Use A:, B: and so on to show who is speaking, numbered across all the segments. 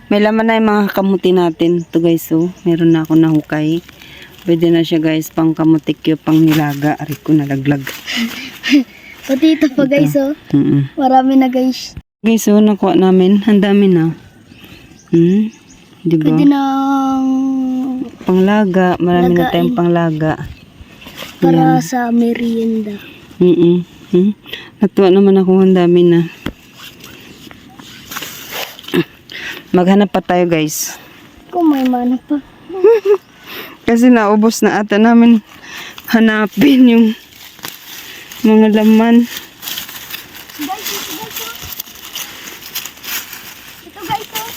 A: May laman na yung mga kamuti natin. Ito guys, oh. Meron na ako nahukay. Pwede na siya guys, pang kamutikyo, pang nilaga. Aray ko, nalaglag.
B: Pati ito pa guys, oh. Marami na guys.
A: Guys, oh, nakuha namin. Ang dami na. Diba?
B: Pwede na
A: Panglaga. Marami na tayong panglaga.
B: para sa merienda.
A: Natuwa naman ako, ang dami na. Maghanap pa tayo guys.
B: Kung may mana pa.
A: Kasi naubos na ata namin hanapin yung mga laman.
B: Guys, ito guys, oh.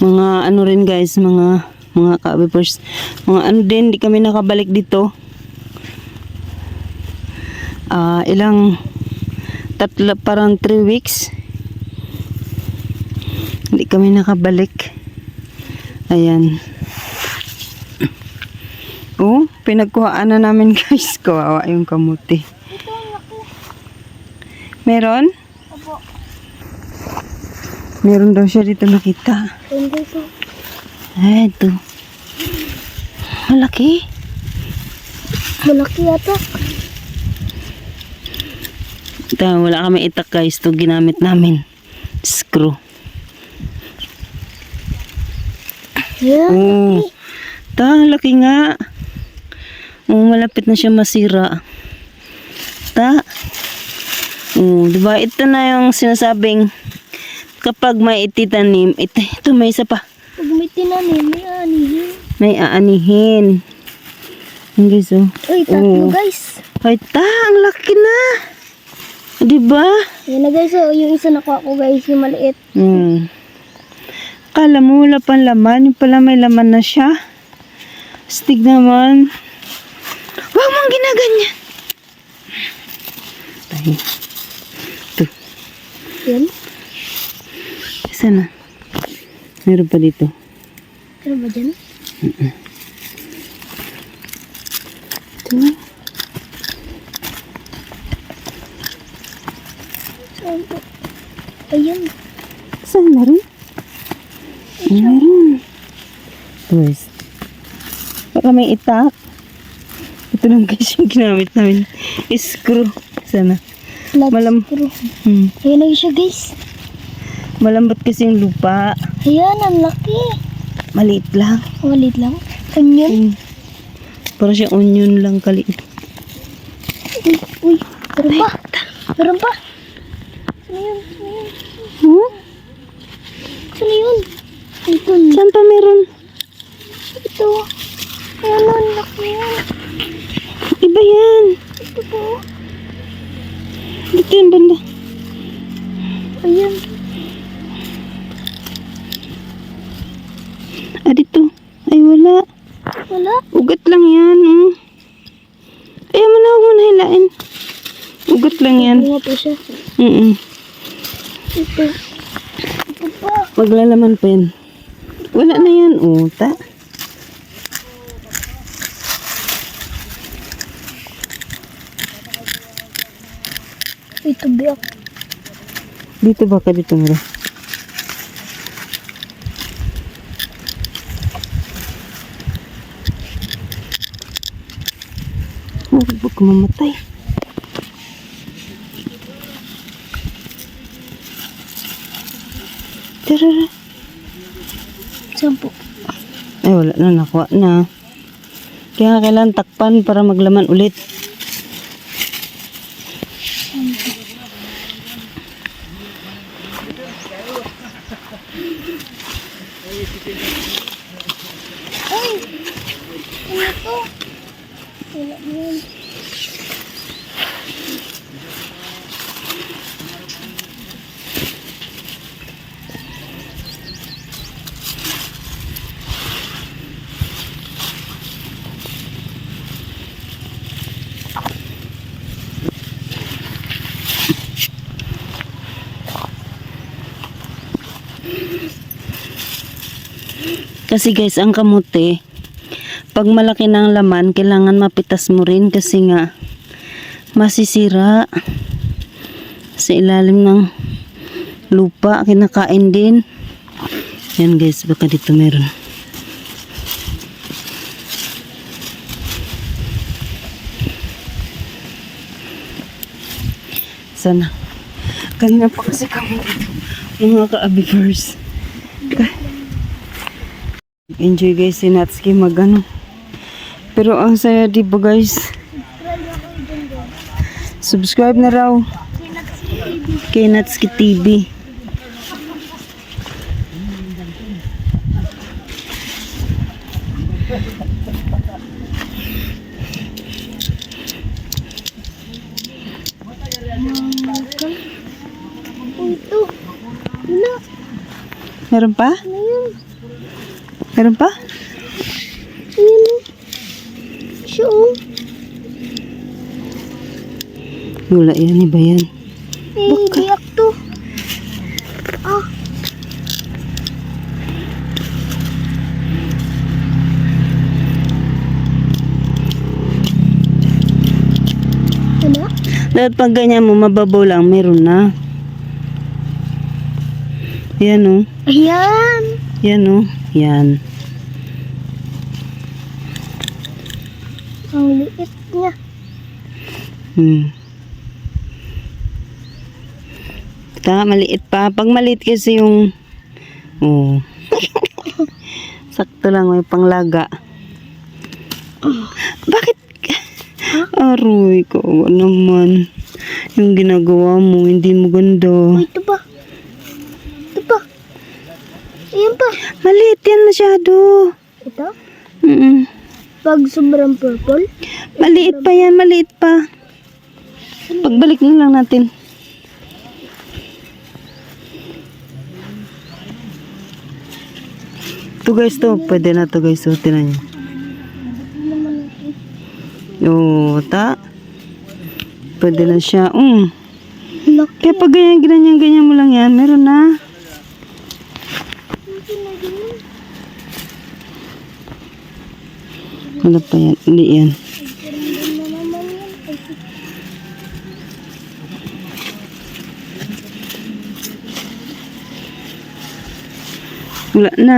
A: Mga ano rin guys, mga ka-vipers, mga ano din, di kami nakabalik dito. Ilang tatlo, parang 3 weeks hindi kami nakabalik. Ayan, oh, pinagkuhaan na namin guys. Kawawa yung kamuti. Meron?
B: Opo.
A: Meron daw siya dito nakita.
B: Ayun guys, oh.
A: Ay, ito. Malaki.
B: Malaki yata.
A: Ito, wala kami itak guys. Ito ginamit namin. Screw.
B: Yeah.
A: Oh. Ta, laki nga. Oh, malapit na siya masira. Ta. Oh, diba? Ito na yung sinasabing kapag may ititanim, ito may isa pa.
B: Pag may tinanim, may anihin.
A: May aanihin. Ang guys, oh.
B: Uy, tatlo guys.
A: Ay, ta, ang laki na. Diba?
B: Ayan na guys, oh. Yung isa nakuha ko guys, yung maliit.
A: Kala mo wala pang laman. Yung pala may laman na siya. Astig naman. Huwag mong ginaganyan. Tayo. Ito.
B: Yan.
A: Isa na. Meron pa dito.
B: Ano ba dyan?
A: Ito.
B: Ayan.
A: Saan meron? Meron. Guys. Baka may itak. Ito lang guys yung ginamit namin. Screw. Sana.
B: Screw. Ayan na siya guys.
A: Malambot kasi yung lupa.
B: Ayan, ang laki.
A: Maliit lang.
B: Maliit lang. Onion.
A: Parang siya onion lang kaliit.
B: Uy, meron pa. Meron pa. Ano yun? Ano yun? Ano yun? Ito.
A: Saan pa meron?
B: Ito. Ayan, ang laki yan.
A: Iba yan.
B: Ito po.
A: Dito yung banda.
B: Ayan.
A: Dito. Ay, wala.
B: Wala.
A: Ugat lang yan. Ayaw mo na, huwag mo na hilain. Ugat lang yan.
B: Bunga po siya. Ito. Ito pa.
A: Maglalaman pa yan. Wala na yan. Ta.
B: Ito biyak.
A: Dito baka dito meron. Huwag ka mamatay. Tara.
B: Saan po?
A: Ay, wala na. Nakuha na. Kaya kailangan takpan para maglaman ulit.
B: Ay! Ano to? Wala mo yan.
A: Kasi guys, ang kamote, pag malaki ng laman, kailangan mapitas mo rin kasi nga masisira sa ilalim ng lupa, kinakain din. Yan guys, baka dito meron. Sana. Kanina pa kasi kami dito, mga ka-abivers. Enjoy guys si Natsuki magano. Pero ang saya diba guys? Subscribe na raw kay Natsuki TV.
B: Ito. Wala.
A: Meron pa?
B: Ano yun?
A: Meron pa?
B: Ayan o. Siya o.
A: Wala yan, iba yan.
B: Biyak to. Ah. Ano?
A: Dapat pag ganyan mo, mababaw lang, meron na. Yan o.
B: Ayan.
A: Yan o. Yan.
B: Ang liit niya.
A: Maliit pa. Pag maliit kasi yung sakto lang, may panglaga. Bakit? Aroy, kawa naman. Yung ginagawa mo, hindi mo ganda.
B: Uy, ito pa. Ito pa. Ayan pa.
A: Maliit yan masyado.
B: Ito?
A: Pag
B: Pag sobrang purple.
A: maliit pa yan, maliit pa. Pagbalik na lang natin. Ito guys, to. Pwede na to guys. So, tinan nyo. Oo, ta. Pwede na siya.
B: Laki.
A: Kaya pag ganyan mo lang yan, meron na. Wala pa yan. Hindi yan. Wala na.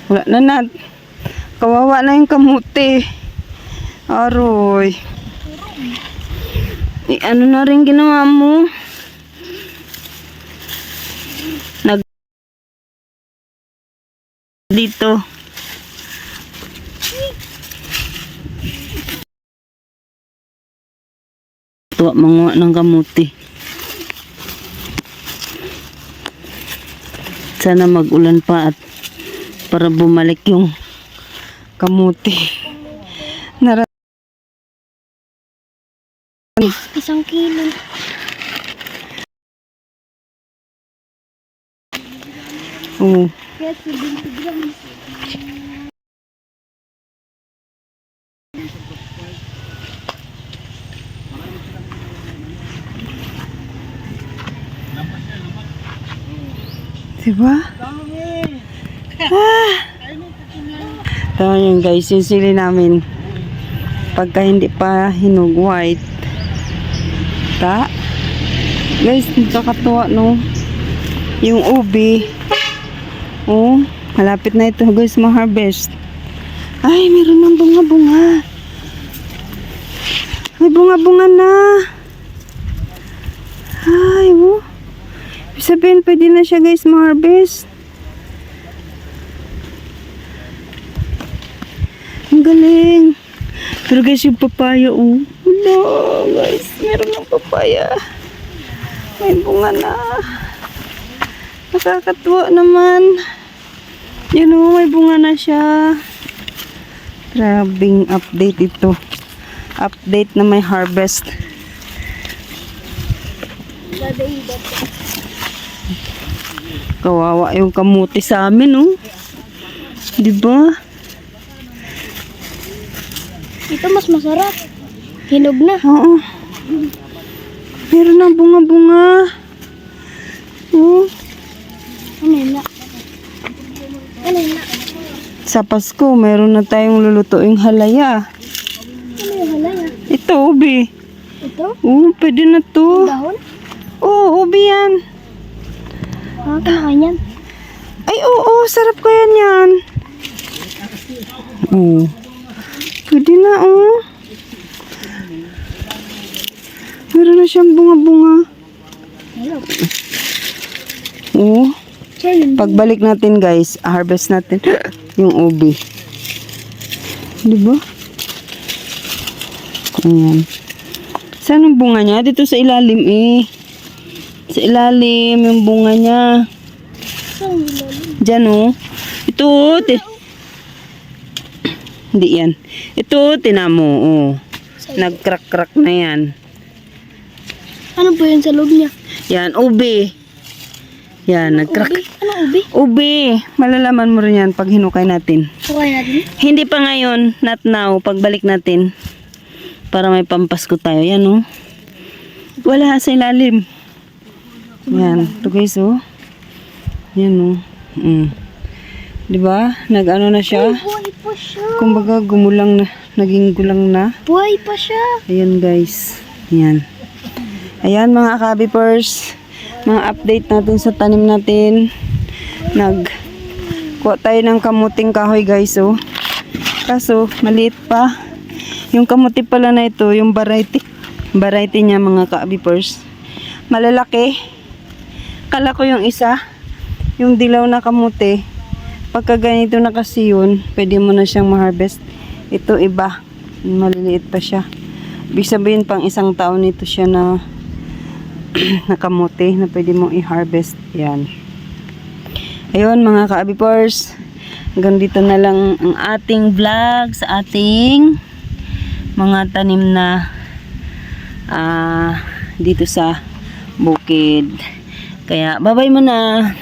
A: Wala na na. Kawawa na yung kamuti. Aroy. Ano na rin ginawa mo? Dito. Tuwa mga ng kamuti. Sana mag-ulan pa at para bumalik yung kamuti.
B: Isang kilo.
A: Oo.
B: Yes, 20 grams.
A: Diba? Tama yun guys, yung sili namin. Pagka hindi pa hinog white. Guys, nakakatuwa no. Yung ubi. Oh, malapit na ito guys ma-harvest. Ay, meron ng bunga-bunga. May bunga-bunga na. Ay, oh. Ibig sabihin, pwede na siya guys ma-harvest. Ang galing. Pero guys, yung papaya, oh. Wala, guys. Meron ng papaya. May bunga na. Nakakatuwa naman. Yun o, may bunga na siya. Grabing update ito. Update na may harvest. Kawawa yung kamuti sa amin, oh. Diba?
B: Ito mas masarap. Hinog na.
A: Oo. Meron na bunga-bunga. Oh.
B: Ano yun na? Ano yun na?
A: Sa Pasko, meron na tayong lulutuing halaya.
B: Ano yung halaya?
A: Ito, ubi.
B: Ito?
A: Oo, pwede na to.
B: Dahon?
A: Oo, ubi yan.
B: Kinakain yan.
A: Ay, oo, sarap kaya yan. Oo. Pwede na, oh. Meron na siyang bunga-bunga.
B: Hello.
A: Oo.
B: Challenge.
A: Pagbalik natin, guys, harvest natin yung ubi. Diba? Ayan. Saan ang bunga niya? Dito sa ilalim, eh. Sa ilalim, yung bunga niya.
B: Saan yung ilalim?
A: Diyan, oh. Ito, hindi yan. Ito, tinamo, oh. Nag-crack-crack na yan.
B: Ano po yun sa loob niya?
A: Yan, ubi. Yan, nag-crack.
B: Ubi? Ano ubi?
A: Ubi. Malalaman mo rin yan pag hinukay natin.
B: Kukain natin.
A: Hindi pa ngayon, not now, pagbalik natin. Para may pampasko tayo. Yan, oh. Wala sa ilalim. Yan, ito guys, oh. Yan, oh. Diba? Nag-ano na siya.
B: Buhay pa siya.
A: Kumbaga, gumulang na. Naging gulang na.
B: Buhay pa siya.
A: Ayan, guys. Yan. Ayan, mga kabipers. Mga update natin sa tanim natin. Kuha tayo ng kamuting kahoy, guys, oh. Kaso, maliit pa. Yung kamuti pala na ito, yung variety niya, mga kabipers. Malalaki. Kala ko yung isa, yung dilaw na kamuti. Pagka ganito na kasi yun, pwede mo na siyang ma-harvest. Ito iba. Maliliit pa siya. Ibig sabihin, pang isang taon nito siya na nakamote na pwede mong i-harvest. Yan. Ayun, mga ka-abipors, hanggang dito na lang ang ating vlog sa ating mga tanim na dito sa bukid. Kaya bye-bye muna.